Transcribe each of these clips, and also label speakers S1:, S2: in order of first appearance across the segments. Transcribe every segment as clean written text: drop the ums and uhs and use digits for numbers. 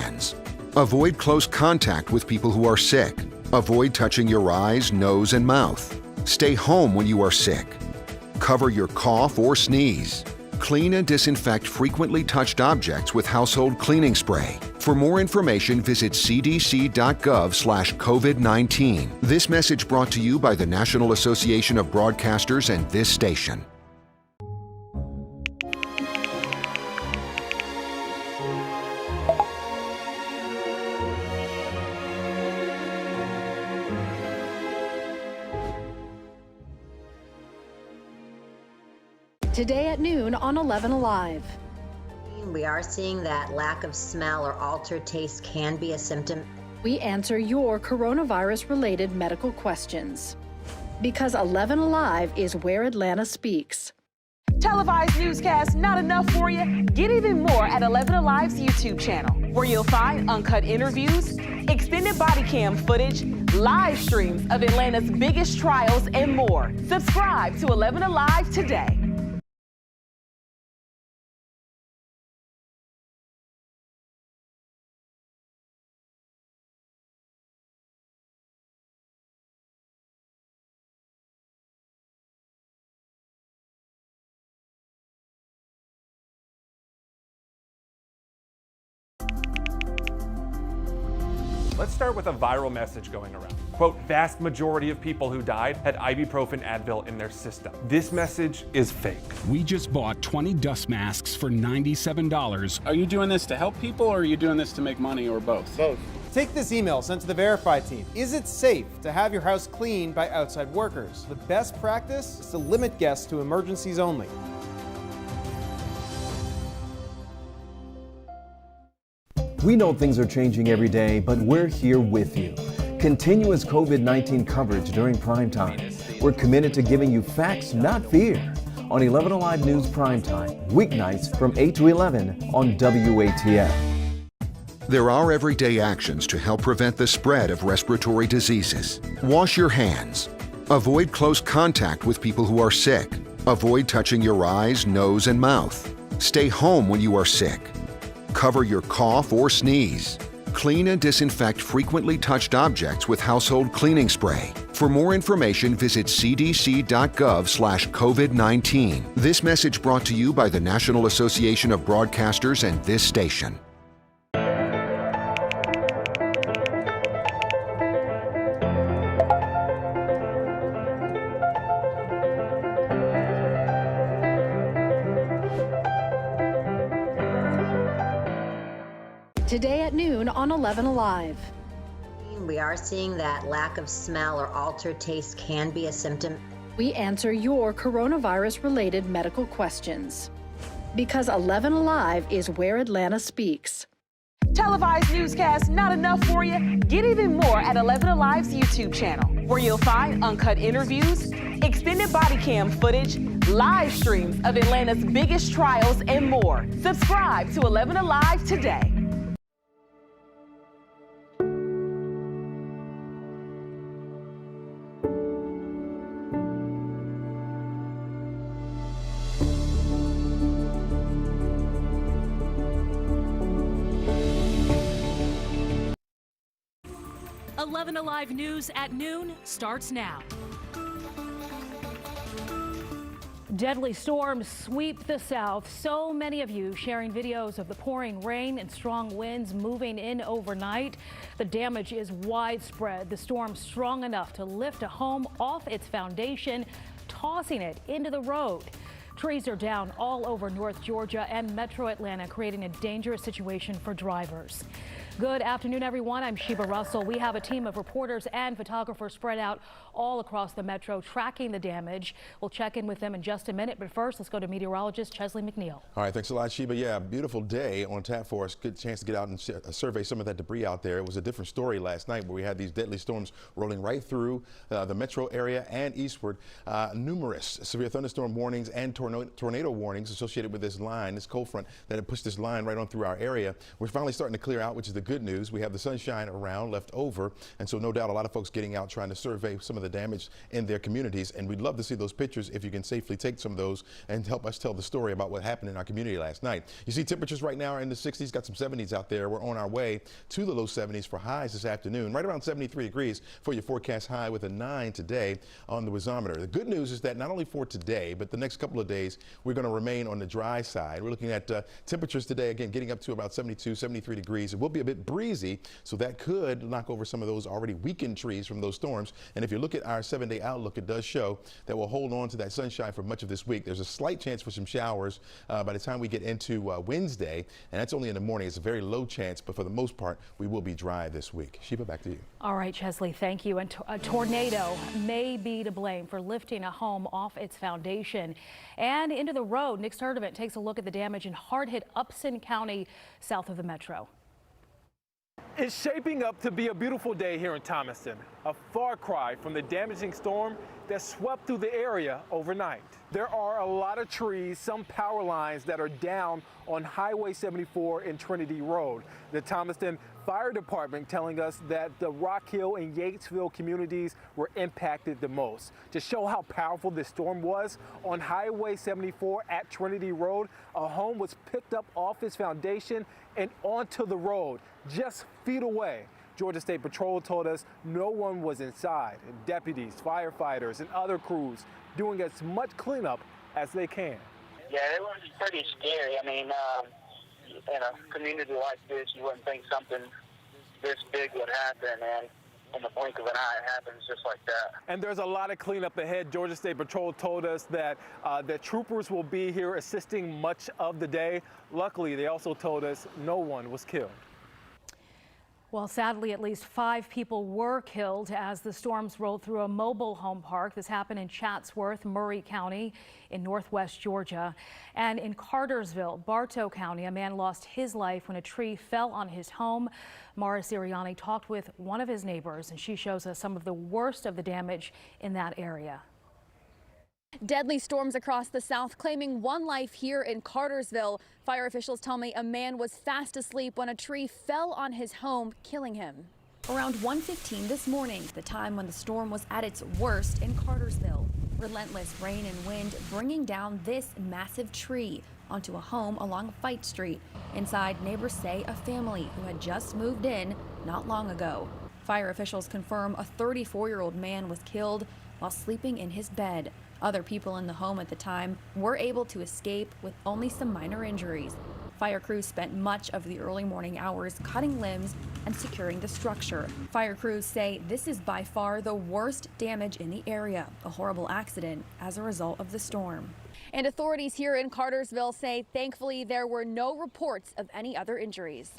S1: hands. Avoid close contact with people who are sick. Avoid touching your eyes, nose, and mouth. Stay home when you are sick. Cover your cough or sneeze. Clean and disinfect frequently touched objects with household cleaning spray. For more information, visit cdc.gov/COVID-19. This message brought to you by the National Association of Broadcasters and this station.
S2: Today at noon on 11 Alive.
S3: We are seeing that lack of smell or altered taste can be a symptom.
S2: We answer your coronavirus-related medical questions. Because 11 Alive is where Atlanta speaks.
S4: Televised newscasts not enough for you? Get even more at 11 Alive's YouTube channel, where you'll find uncut interviews, extended body cam footage, live streams of Atlanta's biggest trials, and more. Subscribe to 11 Alive today.
S5: Let's start with a viral message going around. Quote, vast majority of people who died had ibuprofen Advil in their system. This message is fake.
S6: We just bought 20 dust masks for $97.
S7: Are you doing this to help people, or are you doing this to make money, or both?
S8: Both. Take this email sent to the Verify team. Is it safe to have your house cleaned by outside workers? The best practice is to limit guests to emergencies only.
S9: We know things are changing every day, but we're here with you. Continuous COVID-19 coverage during prime time. We're committed to giving you facts, not fear. On 11 Alive News Primetime, weeknights from 8 to 11 on WATF.
S1: There are everyday actions to help prevent the spread of respiratory diseases. Wash your hands. Avoid close contact with people who are sick. Avoid touching your eyes, nose, and mouth. Stay home when you are sick. Cover your cough or sneeze. Clean and disinfect frequently touched objects with household cleaning spray. For more information, visit cdc.gov/COVID-19. This message brought to you by the National Association of Broadcasters and this station.
S2: Today at noon on 11 Alive.
S3: We are seeing that lack of smell or altered taste can be a symptom.
S2: We answer your coronavirus-related medical questions. Because 11 Alive is where Atlanta speaks.
S4: Televised newscasts not enough for you? Get even more at 11 Alive's YouTube channel, where you'll find uncut interviews, extended body cam footage, live streams of Atlanta's biggest trials, and more. Subscribe to 11 Alive today.
S10: Alive News at noon starts now. Deadly storms sweep the south. So many of you sharing videos of the pouring rain and strong winds moving in overnight. The damage is widespread. The storm strong enough to lift a home off its foundation, tossing it into the road. Trees are down all over North Georgia and Metro Atlanta, creating a dangerous situation for drivers. Good afternoon, everyone. I'm Sheba Russell. We have a team of reporters and photographers spread out all across the metro tracking the damage. We'll check in with them in just a minute, but first let's go to meteorologist Chesley McNeil.
S11: All right, thanks a lot, Sheba. Yeah, beautiful day on tap for us. Good chance to get out and survey some of that debris out there. It was a different story last night where we had these deadly storms rolling right through the metro area and eastward. Numerous severe thunderstorm warnings and tornado warnings associated with this line, this cold front that had pushed this line right on through our area. We're finally starting to clear out, which is the good news. We have the sunshine around left over, and so no doubt a lot of folks getting out trying to survey some of the damage in their communities, and we'd love to see those pictures if you can safely take some of those and help us tell the story about what happened in our community last night. You see temperatures right now are in the 60s, got some 70s out there. We're on our way to the low 70s for highs this afternoon, right around 73 degrees for your forecast high with a 9 today on the Wizometer. The good news is that not only for today, but the next couple of days, we're going to remain on the dry side. We're looking at temperatures today, again, getting up to about 72, 73 degrees. It will be a bit breezy, so that could knock over some of those already weakened trees from those storms. And if you look at our 7-day outlook, it does show that we'll hold on to that sunshine for much of this week. There's a slight chance for some showers by the time we get into Wednesday, and that's only in the morning. It's a very low chance, but for the most part, we will be dry this week. Sheba, back to you.
S10: All right, Chesley, thank you. And a tornado may be to blame for lifting a home off its foundation and into the road. Nick Sturdivant takes a look at the damage in hard-hit Upson County, south of the metro.
S12: It's shaping up to be a beautiful day here in Thomaston, a far cry from the damaging storm that swept through the area overnight. There are a lot of trees, some power lines that are down on Highway 74 and Trinity Road. The Thomaston Fire Department telling us that the Rock Hill and Yatesville communities were impacted the most. To show how powerful this storm was, on Highway 74 at Trinity Road, a home was picked up off its foundation and onto the road, just feet away. Georgia State Patrol told us no one was inside. Deputies, firefighters, and other crews doing as much cleanup as they can.
S13: Yeah, it was pretty scary. I mean, in a community like this, you wouldn't think something this big would happen, and in the blink of an eye, it happens just like that.
S12: And there's a lot of cleanup ahead. Georgia State Patrol told us that the troopers will be here assisting much of the day. Luckily, they also told us no one was killed.
S10: Well, sadly, at least 5 people were killed as the storms rolled through a mobile home park. This happened in Chatsworth, Murray County in northwest Georgia. And in Cartersville, Bartow County, a man lost his life when a tree fell on his home. Mara Sirianni talked with one of his neighbors, and she shows us some of the worst of the damage in that area.
S14: Deadly storms across the South claiming one life here in Cartersville. Fire officials tell me a man was fast asleep when a tree fell on his home, killing him. Around 1:15 this morning, the time when the storm was at its worst in Cartersville. Relentless rain and wind bringing down this massive tree onto a home along Fight Street. Inside, neighbors say a family who had just moved in not long ago. Fire officials confirm a 34-year-old man was killed while sleeping in his bed. Other people in the home at the time were able to escape with only some minor injuries. Fire crews spent much of the early morning hours cutting limbs and securing the structure. Fire crews say this is by far the worst damage in the area, a horrible accident as a result of the storm. And authorities here in Cartersville say thankfully there were no reports of any other injuries.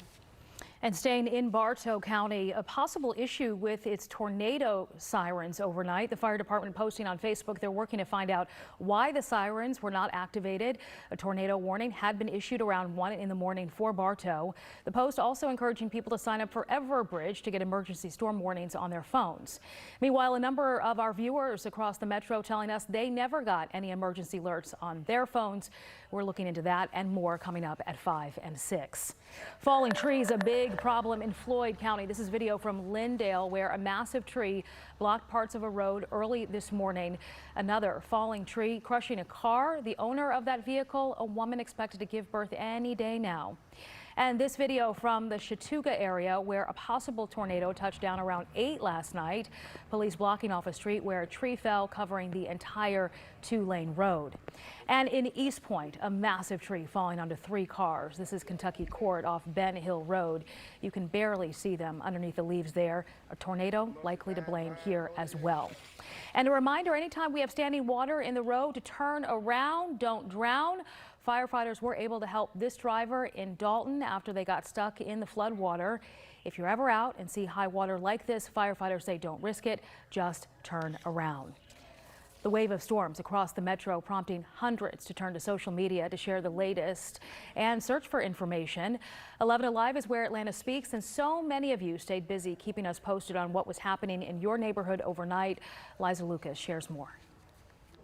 S10: And staying in Bartow County, a possible issue with its tornado sirens overnight. The fire department posting on Facebook they're working to find out why the sirens were not activated. A tornado warning had been issued around 1 in the morning for Bartow. The post also encouraging people to sign up for Everbridge to get emergency storm warnings on their phones. Meanwhile, a number of our viewers across the metro telling us they never got any emergency alerts on their phones. We're looking into that and more coming up at 5 and 6. Falling trees, a big problem in Floyd County. This is video from Lindale where a massive tree blocked parts of a road early this morning. Another falling tree crushing a car. The owner of that vehicle, a woman expected to give birth any day now. And this video from the Chattooga area where a possible tornado touched down around 8 last night. Police blocking off a street where a tree fell covering the entire 2-lane road. And in East Point, a massive tree falling onto 3 cars. This is Kentucky Court off Ben Hill Road. You can barely see them underneath the leaves there. A tornado likely to blame here as well. And a reminder, anytime we have standing water in the road, to turn around, don't drown. Firefighters were able to help this driver in Dalton after they got stuck in the flood water. If you're ever out and see high water like this, firefighters say don't risk it, just turn around. The wave of storms across the metro prompting hundreds to turn to social media to share the latest and search for information. 11 Alive is where Atlanta speaks, and so many of you stayed busy keeping us posted on what was happening in your neighborhood overnight. Liza Lucas shares more.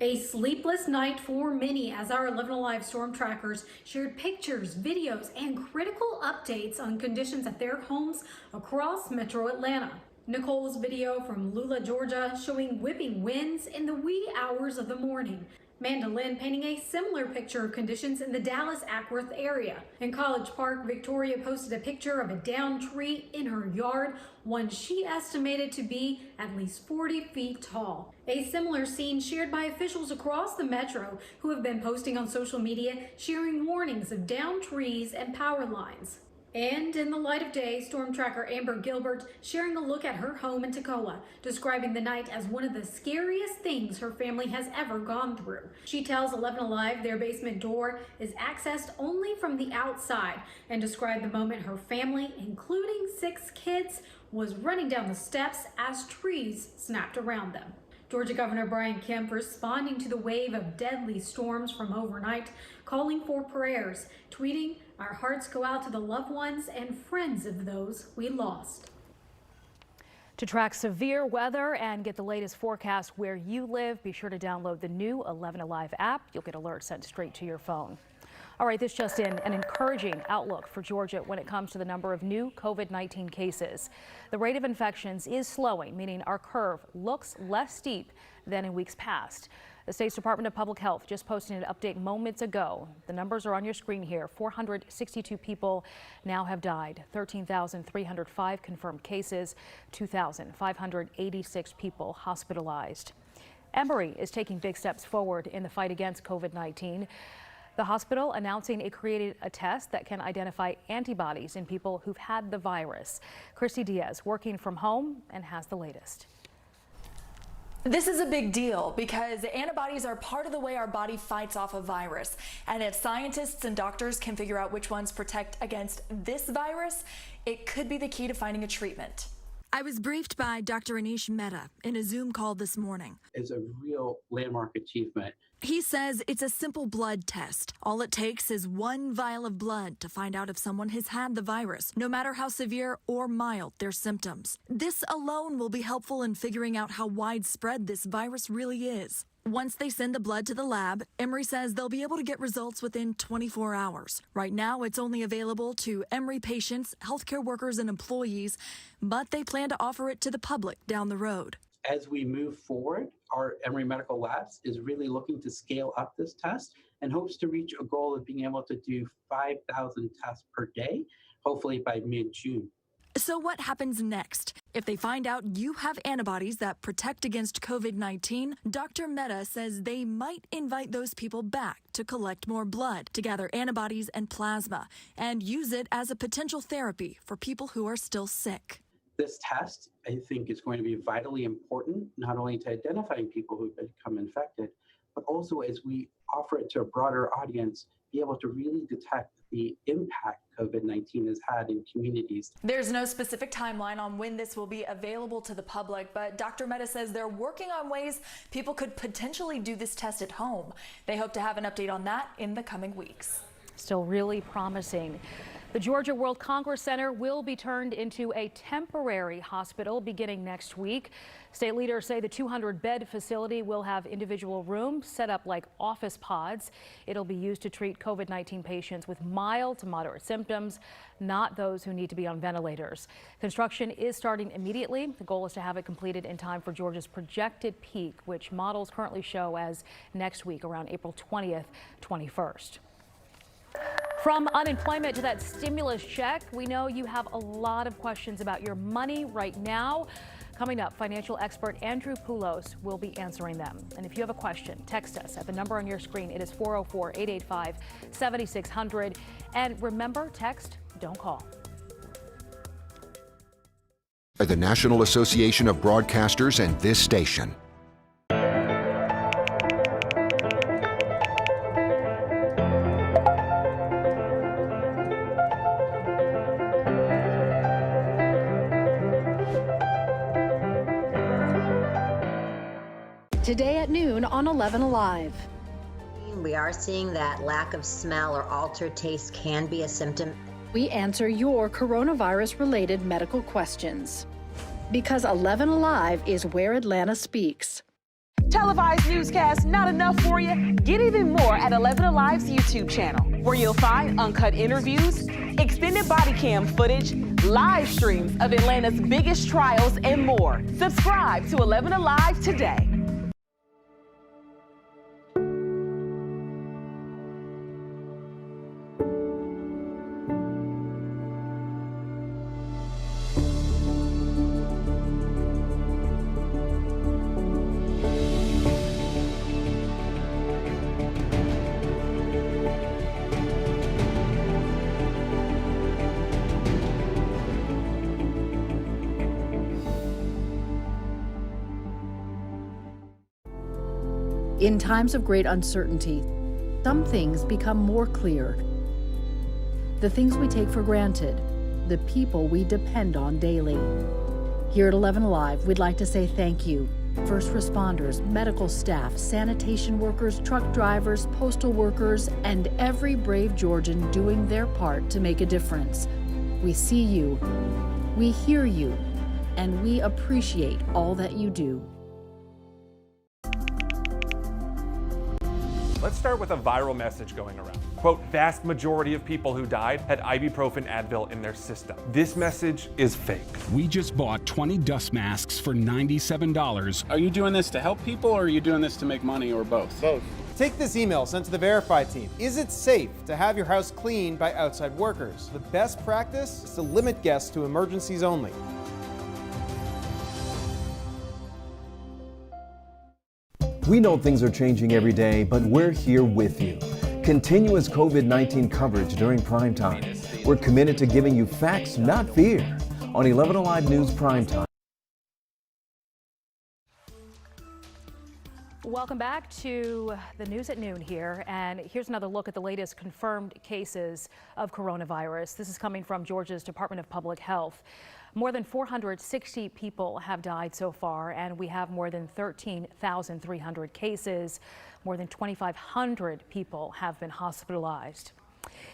S15: A sleepless night for many as our 11 Alive storm trackers shared pictures, videos, and critical updates on conditions at their homes across metro Atlanta. Nicole's video from Lula, Georgia, showing whipping winds in the wee hours of the morning. Mandolin painting a similar picture of conditions in the Dallas-Acworth area. In College Park, Victoria posted a picture of a downed tree in her yard, one she estimated to be at least 40 feet tall. A similar scene shared by officials across the metro who have been posting on social media, sharing warnings of downed trees and power lines. And in the light of day, storm tracker Amber Gilbert sharing a look at her home in Toccoa, describing the night as one of the scariest things her family has ever gone through. She tells 11 Alive their basement door is accessed only from the outside and described the moment her family, including 6 kids, was running down the steps as trees snapped around them. Georgia Governor Brian Kemp responding to the wave of deadly storms from overnight, calling for prayers, tweeting, "Our hearts go out to the loved ones and friends of those we lost."
S10: To track severe weather and get the latest forecast where you live, be sure to download the new 11 Alive app. You'll get alerts sent straight to your phone. All right, this just in, an encouraging outlook for Georgia when it comes to the number of new COVID-19 cases. The rate of infections is slowing, meaning our curve looks less steep than in weeks past. The state's Department of Public Health just posted an update moments ago. The numbers are on your screen here. 462 people now have died, 13,305 confirmed cases, 2,586 people hospitalized. Emory is taking big steps forward in the fight against COVID-19. The hospital announcing it created a test that can identify antibodies in people who've had the virus. Christy Diaz working from home and has the latest.
S16: This is a big deal because antibodies are part of the way our body fights off a virus. And if scientists and doctors can figure out which ones protect against this virus, it could be the key to finding a treatment.
S17: I was briefed by Dr. Anish Mehta in a Zoom call this morning.
S18: It's a real landmark achievement.
S17: He says it's a simple blood test. All it takes is one vial of blood to find out if someone has had the virus, no matter how severe or mild their symptoms. This alone will be helpful in figuring out how widespread this virus really is. Once they send the blood to the lab, Emory says they'll be able to get results within 24 hours. Right now, it's only available to Emory patients, healthcare workers, and employees, but they plan to offer it to the public down the road.
S18: As we move forward, our Emory Medical Labs is really looking to scale up this test and hopes to reach a goal of being able to do 5,000 tests per day, hopefully by mid-June.
S17: So what happens next? If they find out you have antibodies that protect against COVID-19, Dr. Mehta says they might invite those people back to collect more blood, to gather antibodies and plasma, and use it as a potential therapy for people who are still sick.
S18: This test, I think, is going to be vitally important, not only to identifying people who've become infected, but also as we offer it to a broader audience, be able to really detect the impact COVID-19 has had in communities.
S16: There's no specific timeline on when this will be available to the public, but Dr. Mehta says they're working on ways people could potentially do this test at home. They hope to have an update on that in the coming weeks.
S10: Still really promising. The Georgia World Congress Center will be turned into a temporary hospital beginning next week. State leaders say the 200-bed facility will have individual rooms set up like office pods. It'll be used to treat COVID-19 patients with mild to moderate symptoms, not those who need to be on ventilators. Construction is starting immediately. The goal is to have it completed in time for Georgia's projected peak, which models currently show as next week, around April 20th, 21st. From unemployment to that stimulus check, we know you have a lot of questions about your money right now. Coming up, financial expert Andrew Poulos will be answering them. And if you have a question, text us at the number on your screen. It is 404-885-7600. And remember, text, don't call.
S1: The National Association of Broadcasters and this station.
S2: Today at noon on 11 Alive.
S3: We are seeing that lack of smell or altered taste can be a symptom.
S2: We answer your coronavirus-related medical questions. Because 11 Alive is where Atlanta speaks.
S4: Televised newscasts not enough for you? Get even more at 11 Alive's YouTube channel, where you'll find uncut interviews, extended body cam footage, live streams of Atlanta's biggest trials, and more. Subscribe to 11 Alive today.
S2: In times of great uncertainty, some things become more clear. The things we take for granted, the people we depend on daily. Here at 11 Alive, we'd like to say thank you. First responders, medical staff, sanitation workers, truck drivers, postal workers, and every brave Georgian doing their part to make a difference. We see you, we hear you, and we appreciate all that you do.
S5: Let's start with a viral message going around. Quote, vast majority of people who died had ibuprofen Advil in their system. This message is fake.
S6: We just bought 20 dust masks for $97.
S7: Are you doing this to help people or are you doing this to make money or both?
S8: Both. Take this email sent to the Verify team. Is it safe to have your house cleaned by outside workers? The best practice is to limit guests to emergencies only.
S9: We know things are changing every day, but we're here with you. Continuous COVID-19 coverage during prime time. We're committed to giving you facts, not fear, on 11 Alive News Prime Time.
S10: Welcome back to the news at noon here, and here's another look at the latest confirmed cases of coronavirus. This is coming from Georgia's Department of Public Health. More than 460 people have died so far, and we have more than 13,300 cases. More than 2,500 people have been hospitalized.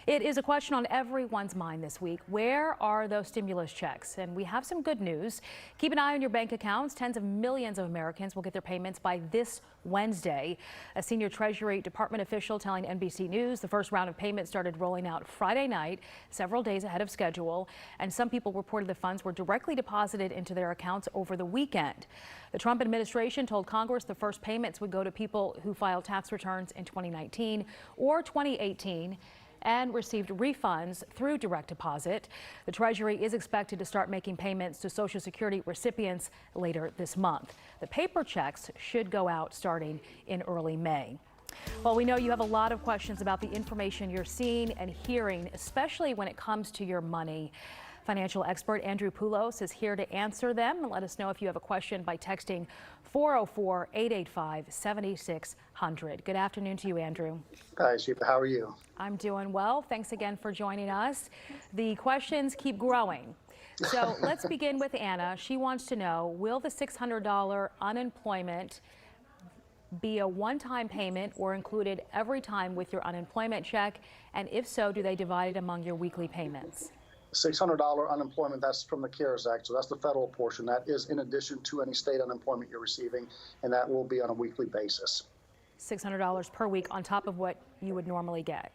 S10: It is a question on everyone's mind this week. Where are those stimulus checks? And we have some good news. Keep an eye on your bank accounts. Tens of millions of Americans will get their payments by this Wednesday. A senior Treasury Department official telling NBC News the first round of payments started rolling out Friday night, several days ahead of schedule. And some people reported the funds were directly deposited into their accounts over the weekend. The Trump administration told Congress the first payments would go to people who filed tax returns in 2019 or 2018. And received refunds through direct deposit. The Treasury is expected to start making payments to Social Security recipients later this month. The paper checks should go out starting in early May. Well, we know you have a lot of questions about the information you're seeing and hearing, especially when it comes to your money. Financial expert Andrew Poulos is here to answer them. Let us know if you have a question by texting 404-885-7600. Good afternoon to you, Andrew.
S19: Hi, Sheila. How are you?
S10: I'm doing well. Thanks again for joining us. The questions keep growing. So let's begin with Anna. She wants to know, will the $600 unemployment be a one-time payment or included every time with your unemployment check? And if so, do they divide it among your weekly payments?
S19: $600 unemployment, that's from the CARES Act, so that's the federal portion. That is in addition to any state unemployment you're receiving, and that will be on a weekly basis.
S10: $600 per week on top of what you would normally get?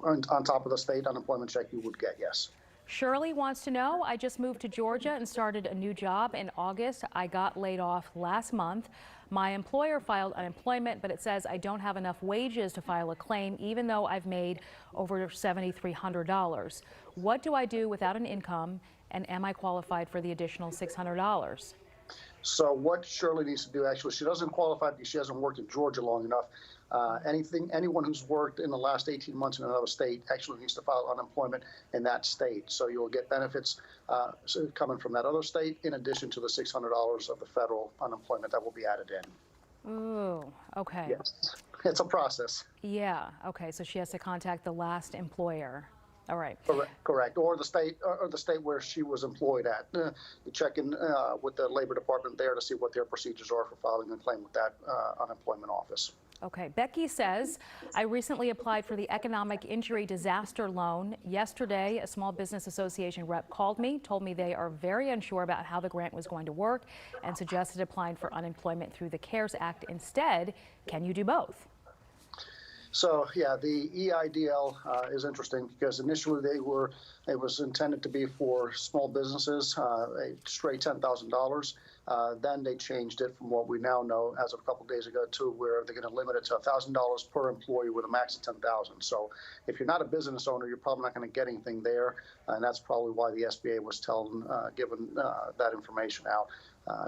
S19: On top of the state unemployment check you would get, yes.
S10: Shirley wants to know, I just moved to Georgia and started a new job in August. I got laid off last month. My employer filed unemployment, but it says I don't have enough wages to file a claim, even though I've made over $7,300. What do I do without an income, and am I qualified for the additional $600?
S19: So what Shirley needs to do, actually, she doesn't qualify because she hasn't worked in Georgia long enough. Anyone who's worked in the last 18 months in another state actually needs to file unemployment in that state. So you'll get benefits coming from that other state, in addition to the $600 of the federal unemployment that will be added in.
S10: Ooh, okay.
S19: Yes, it's a process.
S10: Yeah, okay, so she has to contact the last employer. All right.
S19: Correct. Or the state where she was employed at. You check in with the Labor Department there to see what their procedures are for filing a claim with that unemployment office.
S10: Okay, Becky says, I recently applied for the Economic Injury Disaster Loan. Yesterday, a Small Business Association rep called me, told me they are very unsure about how the grant was going to work and suggested applying for unemployment through the CARES Act instead. Can you do both?
S19: So yeah, the EIDL is interesting because initially it was intended to be for small businesses, a straight $10,000. Then they changed it from what we now know as of a couple of days ago to where they're going to limit it to $1,000 per employee with a max of $10,000. So if you're not a business owner, you're probably not going to get anything there, and that's probably why the SBA was given that information out.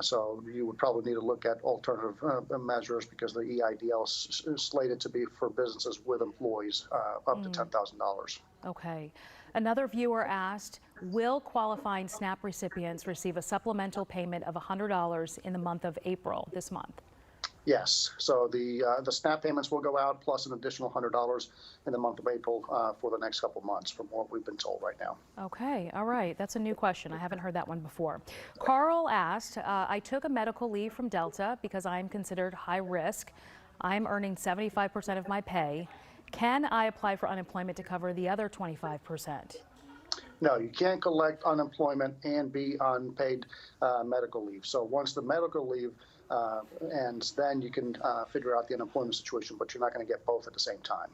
S19: So you would probably need to look at alternative measures because the EIDL is slated to be for businesses with employees up to $10,000.
S10: Okay. Another viewer asked, will qualifying SNAP recipients receive a supplemental payment of $100 in the month of April, this month?
S19: Yes. So the SNAP payments will go out plus an additional $100 in the month of April for the next couple of months from what we've been told right now. Okay.
S10: All right. That's a new question. I haven't heard that one before. Carl asked, I took a medical leave from Delta because I'm considered high risk. I'm earning 75% of my pay. Can I apply for unemployment to cover the other 25%?
S19: No, you can't collect unemployment and be on paid medical leave. So once the medical leave ends, then you can figure out the unemployment situation, but you're not going to get both at the same time.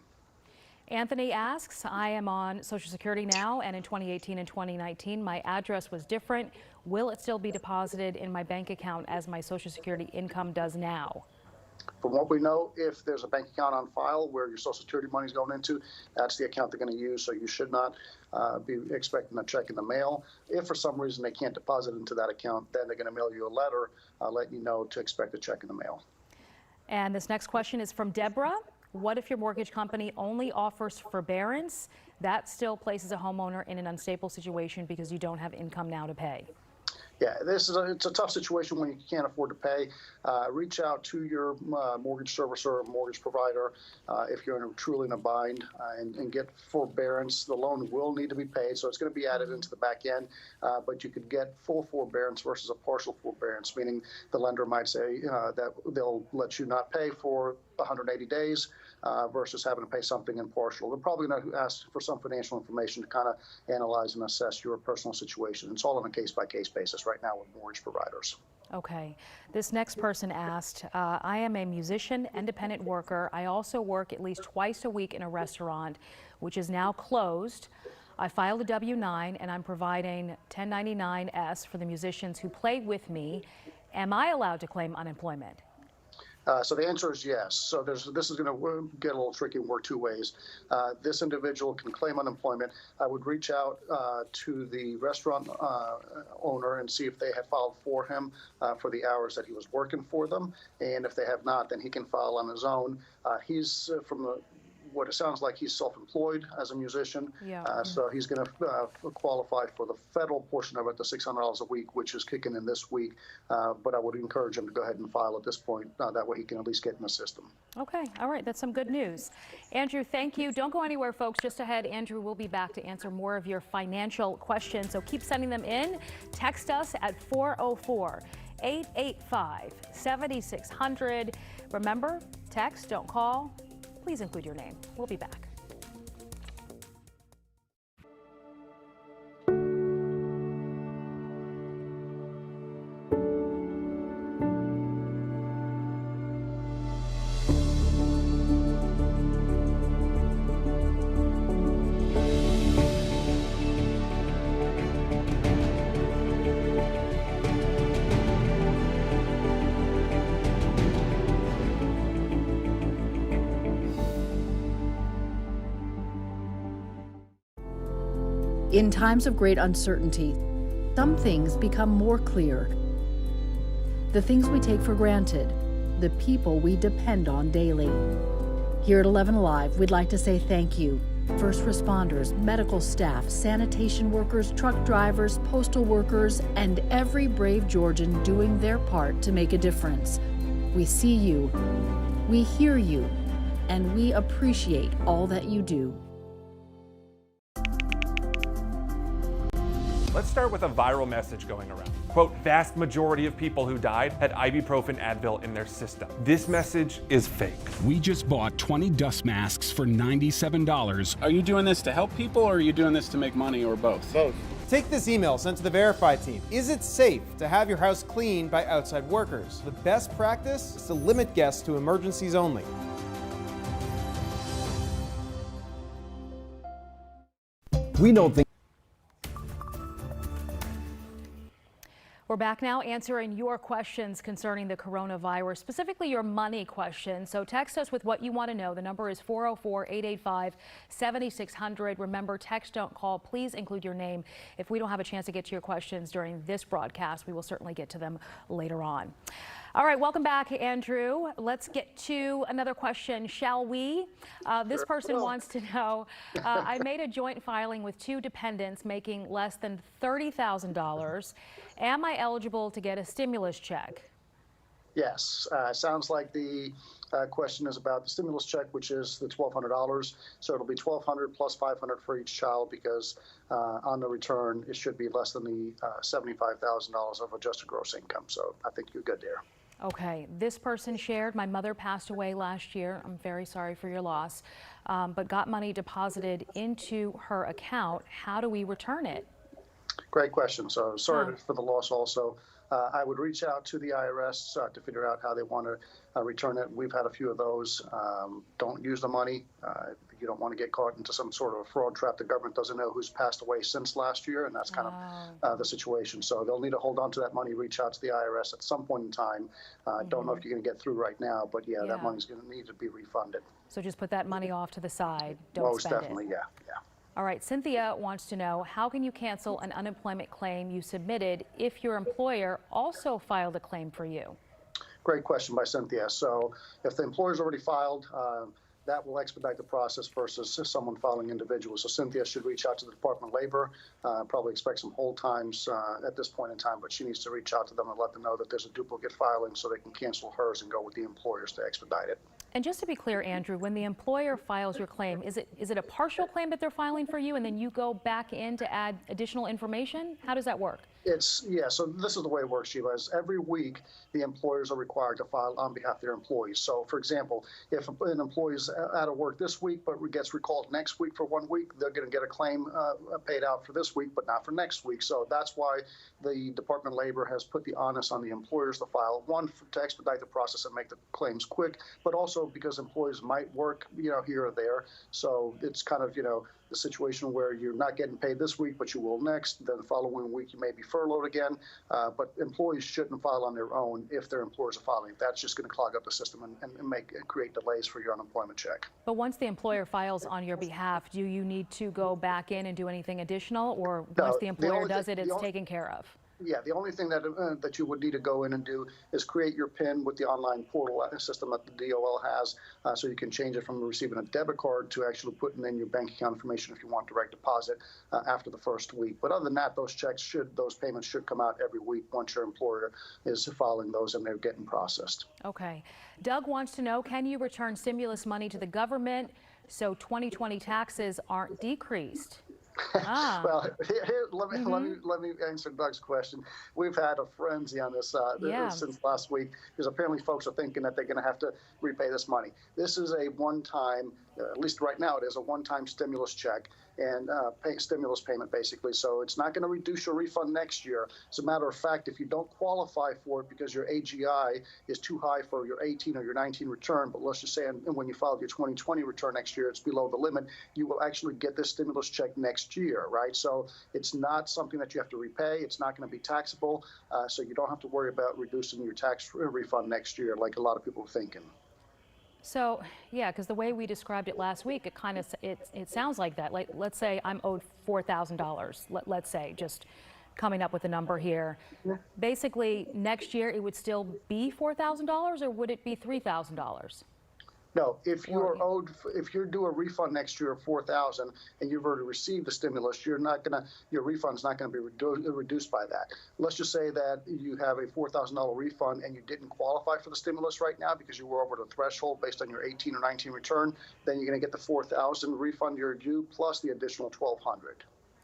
S10: Anthony asks, I am on Social Security now, and in 2018 and 2019, my address was different. Will it still be deposited in my bank account as my Social Security income does now?
S19: From what we know, if there's a bank account on file where your Social Security money is going into, that's the account they're going to use. So you should not be expecting a check in the mail. If for some reason they can't deposit into that account, then they're going to mail you a letter letting you know to expect a check in the mail.
S10: And this next question is from Deborah. What if your mortgage company only offers forbearance? That still places a homeowner in an unstable situation because you don't have income now to pay.
S19: Yeah, it's a tough situation when you can't afford to pay. Reach out to your mortgage servicer or mortgage provider if you're truly in a bind and get forbearance. The loan will need to be paid, so it's going to be added into the back end, but you could get full forbearance versus a partial forbearance, meaning the lender might say that they'll let you not pay for 180 days versus having to pay something in partial. They're probably going to ask for some financial information to kind of analyze and assess your personal situation. It's all on a case-by-case basis right now with mortgage providers.
S10: Okay. This next person asked, I am a musician, independent worker. I also work at least twice a week in a restaurant, which is now closed. I filed a W-9 and I'm providing 1099-S for the musicians who play with me. Am I allowed to claim unemployment?
S19: So the answer is yes. So this is going to get a little tricky and work two ways. This individual can claim unemployment. I would reach out to the restaurant owner and see if they have filed for him for the hours that he was working for them. And if they have not, then he can file on his own. He's from what it sounds like he's self-employed as a musician. Yeah. So he's going to qualify for the federal portion of it, the $600 a week, which is kicking in this week. But I would encourage him to go ahead and file at this point. That way he can at least get in the system.
S10: Okay. All right. That's some good news. Andrew, thank you. Don't go anywhere, folks. Just ahead, Andrew will be back to answer more of your financial questions. So keep sending them in. Text us at 404-885-7600. Remember, text, don't call. Please include your name. We'll be back.
S2: In times of great uncertainty, some things become more clear. The things we take for granted, the people we depend on daily. Here at 11 Alive, we'd like to say thank you. First responders, medical staff, sanitation workers, truck drivers, postal workers, and every brave Georgian doing their part to make a difference. We see you, we hear you, and we appreciate all that you do.
S5: Let's start with a viral message going around. Quote, vast majority of people who died had ibuprofen Advil in their system. This message is fake.
S6: We just bought 20 dust masks for $97.
S7: Are you doing this to help people or are you doing this to make money or both?
S8: Both. Take this email sent to the Verify team. Is it safe to have your house cleaned by outside workers? The best practice is to limit guests to emergencies only.
S9: We don't think.
S10: We're back now answering your questions concerning the coronavirus, specifically your money questions. So text us with what you want to know. The number is 404-885-7600. Remember, text, don't call. Please include your name. If we don't have a chance to get to your questions during this broadcast, we will certainly get to them later on. All right, welcome back, Andrew. Let's get to another question, shall we? This person wants to know, I made a joint filing with 2 dependents making less than $30,000. Am I eligible to get a stimulus check?
S19: Yes. Sounds like the question is about the stimulus check, which is the $1,200. So it'll be $1,200 plus $500 for each child because on the return, it should be less than the $75,000 of adjusted gross income. So I think you're good there.
S10: Okay, this person shared, my mother passed away last year. I'm very sorry for your loss, but got money deposited into her account. How do we return it?
S19: Great question. So sorry for the loss also. I would reach out to the IRS to figure out how they want to return it. We've had a few of those. Don't use the money. You don't want to get caught into some sort of a fraud trap. The government doesn't know who's passed away since last year, and that's kind of the situation. So they'll need to hold on to that money, reach out to the IRS at some point in time. Don't know if you're going to get through right now, but yeah, that money's going to need to be refunded.
S10: So just put that money off to the side. Don't
S19: Most
S10: spend
S19: definitely,
S10: it.
S19: yeah.
S10: All right, Cynthia wants to know, how can you cancel an unemployment claim you submitted if your employer also filed a claim for you?
S19: Great question by Cynthia. So if the employer's already filed, that will expedite the process versus someone filing individually. So Cynthia should reach out to the Department of Labor, probably expect some hold times at this point in time, but she needs to reach out to them and let them know that there's a duplicate filing so they can cancel hers and go with the employers to expedite it.
S10: And just to be clear, Andrew, when the employer files your claim, is it a partial claim that they're filing for you and then you go back in to add additional information? How does that work?
S19: So this is the way it works, Sheila, is every week the employers are required to file on behalf of their employees. So, for example, if an employee is out of work this week but gets recalled next week for 1 week, they're going to get a claim paid out for this week but not for next week. So that's why the Department of Labor has put the onus on the employers to file, one, to expedite the process and make the claims quick, but also because employees might work, here or there. So it's kind of, the situation where you're not getting paid this week, but you will next. Then the following week, you may be furloughed again. But employees shouldn't file on their own if their employers are filing. That's just going to clog up the system and create delays for your unemployment check.
S10: But once the employer files on your behalf, do you need to go back in and do anything additional, or once the employer does it, it's taken care of?
S19: Yeah, the only thing that you would need to go in and do is create your PIN with the online portal system that the DOL has, so you can change it from receiving a debit card to actually putting in your bank account information if you want direct deposit after the first week. But other than that, those payments should come out every week once your employer is filing those and they're getting processed.
S10: Okay. Doug wants to know, can you return stimulus money to the government so 2020 taxes aren't decreased?
S19: Well, let me answer Doug's question. We've had a frenzy on this since last week because apparently folks are thinking that they're going to have to repay this money. This is a one-time, at least right now, it is a one-time stimulus check and stimulus payment basically. So it's not going to reduce your refund next year. As a matter of fact, if you don't qualify for it because your AGI is too high for your 18 or your 19 return, but let's just say when you file your 2020 return next year, it's below the limit, you will actually get this stimulus check next year, right? So it's not something that you have to repay. It's not going to be taxable. So you don't have to worry about reducing your tax refund next year like a lot of people are thinking.
S10: So, yeah, because the way we described it last week, it sounds like that. Like, let's say I'm owed $4,000. Let's say, just coming up with a number here. Basically, next year it would still be $4,000, or would it be $3,000?
S19: No, if you're owed, if you do a refund next year of $4,000 and you've already received the stimulus, your refund's not going to be reduced by that. Let's just say that you have a $4,000 refund and you didn't qualify for the stimulus right now because you were over the threshold based on your 18 or 19 return. Then you're going to get the $4,000 refund you're due plus the additional $1,200.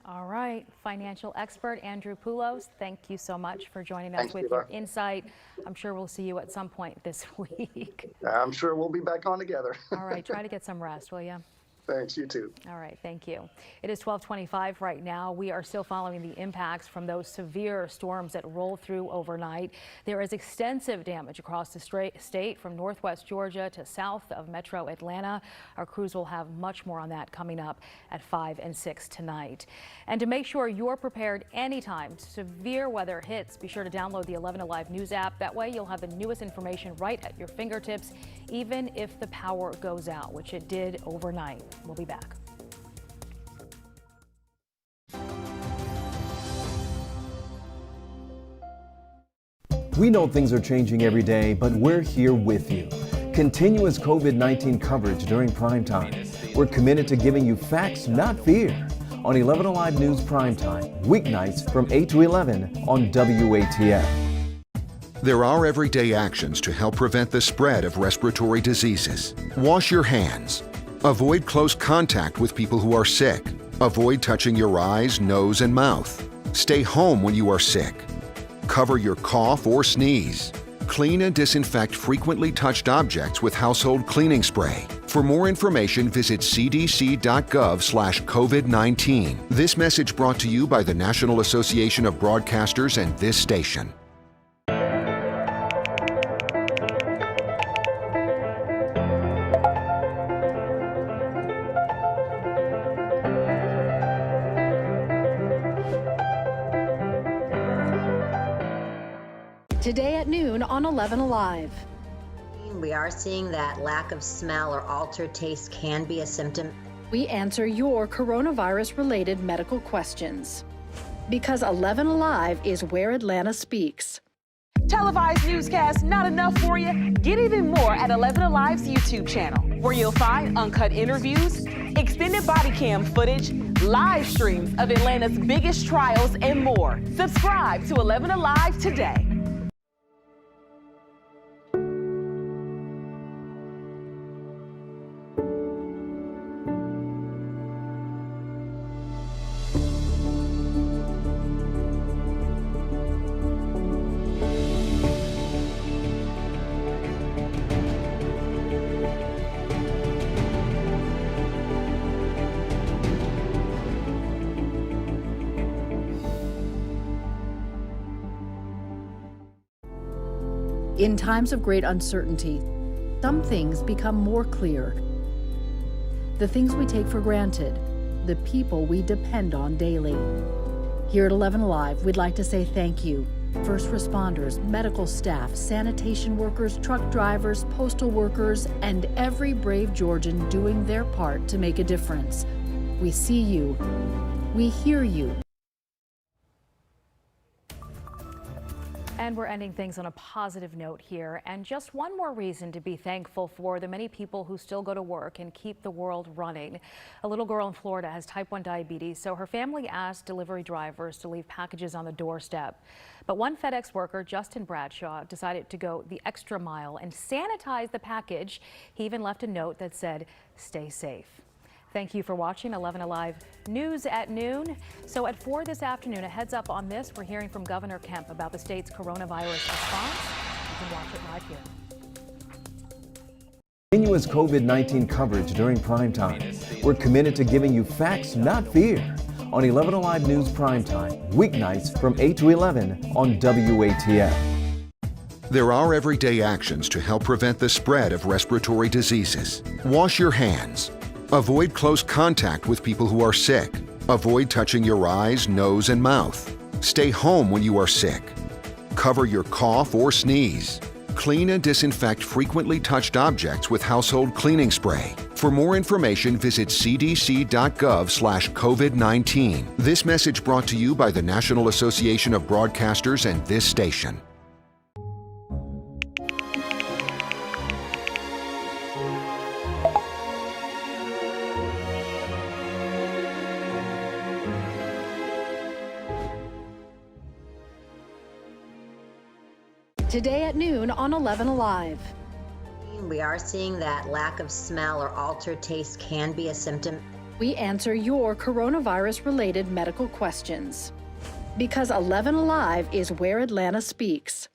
S20: All right, financial expert Andrew Poulos, thank you so much for joining us
S19: Thanks,
S20: with
S19: Eva.
S20: your insight. I'm sure we'll see you at some point this week.
S19: I'm sure we'll be back on together.
S20: All right, try to get some rest, will you?
S19: Thanks, you too.
S20: All right, thank you. It is 12:25 right now. We are still following the impacts from those severe storms that rolled through overnight. There is extensive damage across the state from northwest Georgia to south of metro Atlanta. Our crews will have much more on that coming up at 5 and 6 tonight. And to make sure you're prepared anytime severe weather hits, be sure to download the 11 Alive News app. That way you'll have the newest information right at your fingertips, even if the power goes out, which it did overnight. We'll be back.
S9: We know things are changing every day, but we're here with you. Continuous COVID-19 coverage during prime time. We're committed to giving you facts, not fear. On 11 Alive News Primetime, weeknights from 8 to 11 on WATF.
S1: There are everyday actions to help prevent the spread of respiratory diseases. Wash your hands. Avoid close contact with people who are sick. Avoid touching your eyes, nose, and mouth. Stay home when you are sick. Cover your cough or sneeze. Clean and disinfect frequently touched objects with household cleaning spray. For more information, visit cdc.gov/COVID-19. This message brought to you by the National Association of Broadcasters and this station.
S2: Today at noon on 11 Alive.
S3: We are seeing that lack of smell or altered taste can be a symptom.
S2: We answer your coronavirus-related medical questions. Because 11 Alive is where Atlanta speaks.
S4: Televised newscasts not enough for you? Get even more at 11 Alive's YouTube channel, where you'll find uncut interviews, extended body cam footage, live streams of Atlanta's biggest trials, and more. Subscribe to 11 Alive today.
S2: In times of great uncertainty, some things become more clear. The things we take for granted, the people we depend on daily. Here at 11 Alive, we'd like to say thank you. First responders, medical staff, sanitation workers, truck drivers, postal workers, and every brave Georgian doing their part to make a difference. We see you. We hear you.
S20: And we're ending things on a positive note here. And just one more reason to be thankful for the many people who still go to work and keep the world running. A little girl in Florida has type 1 diabetes, so her family asked delivery drivers to leave packages on the doorstep. But one FedEx worker, Justin Bradshaw, decided to go the extra mile and sanitize the package. He even left a note that said, "Stay safe." Thank you for watching 11 Alive News at noon. So at 4 this afternoon, a heads up on this. We're hearing from Governor Kemp about the state's coronavirus response. You can watch it live here.
S9: Continuous COVID-19 coverage during prime time. We're committed to giving you facts, not fear. On 11 Alive News Primetime, weeknights from 8 to 11 on WATF.
S1: There are everyday actions to help prevent the spread of respiratory diseases. Wash your hands. Avoid close contact with people who are sick. Avoid touching your eyes, nose, and mouth. Stay home when you are sick. Cover your cough or sneeze. Clean and disinfect frequently touched objects with household cleaning spray. For more information, visit cdc.gov/COVID-19. This message brought to you by the National Association of Broadcasters and this station.
S2: Today at noon on 11 Alive.
S3: We are seeing that lack of smell or altered taste can be a symptom.
S2: We answer your coronavirus-related medical questions. Because 11 Alive is where Atlanta speaks.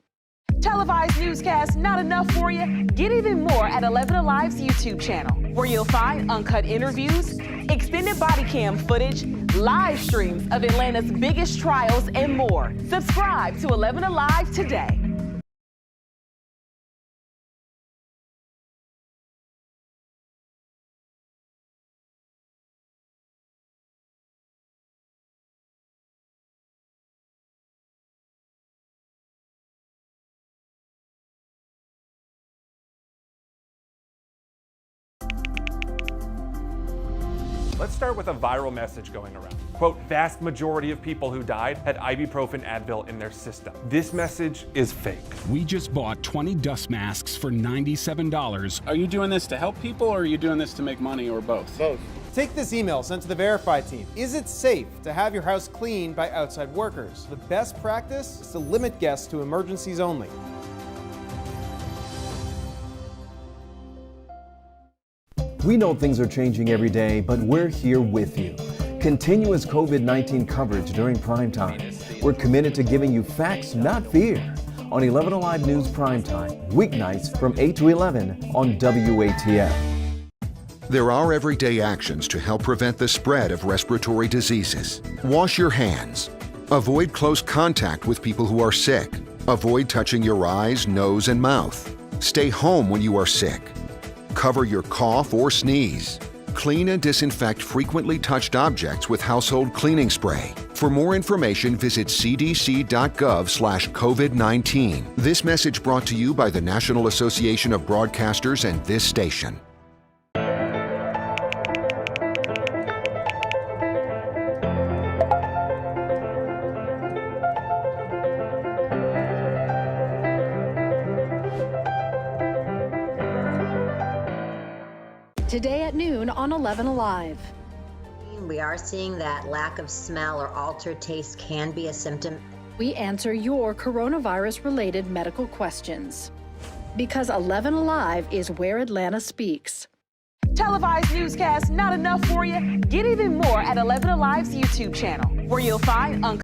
S4: Televised newscasts not enough for you? Get even more at 11 Alive's YouTube channel, where you'll find uncut interviews, extended body cam footage, live streams of Atlanta's biggest trials, and more. Subscribe to 11 Alive today.
S5: Let's start with a viral message going around. Quote, vast majority of people who died had ibuprofen Advil in their system. This message is fake.
S6: We just bought 20 dust masks for $97.
S7: Are you doing this to help people or are you doing this to make money or both?
S8: Both. Take this email sent to the Verify team. Is it safe to have your house cleaned by outside workers? The best practice is to limit guests to emergencies only.
S9: We know things are changing every day, but we're here with you. Continuous COVID-19 coverage during prime time. We're committed to giving you facts, not fear. On 11 Alive News Primetime, weeknights from 8 to 11 on WATF.
S1: There are everyday actions to help prevent the spread of respiratory diseases. Wash your hands. Avoid close contact with people who are sick. Avoid touching your eyes, nose, and mouth. Stay home when you are sick. Cover your cough or sneeze. Clean and disinfect frequently touched objects with household cleaning spray. For more information, visit cdc.gov/COVID-19. This message brought to you by the National Association of Broadcasters and this station.
S2: Today at noon on 11 Alive.
S3: We are seeing that lack of smell or altered taste can be a symptom.
S2: We answer your coronavirus-related medical questions. Because 11 Alive is where Atlanta speaks.
S4: Televised newscasts not enough for you? Get even more at 11 Alive's YouTube channel, where you'll find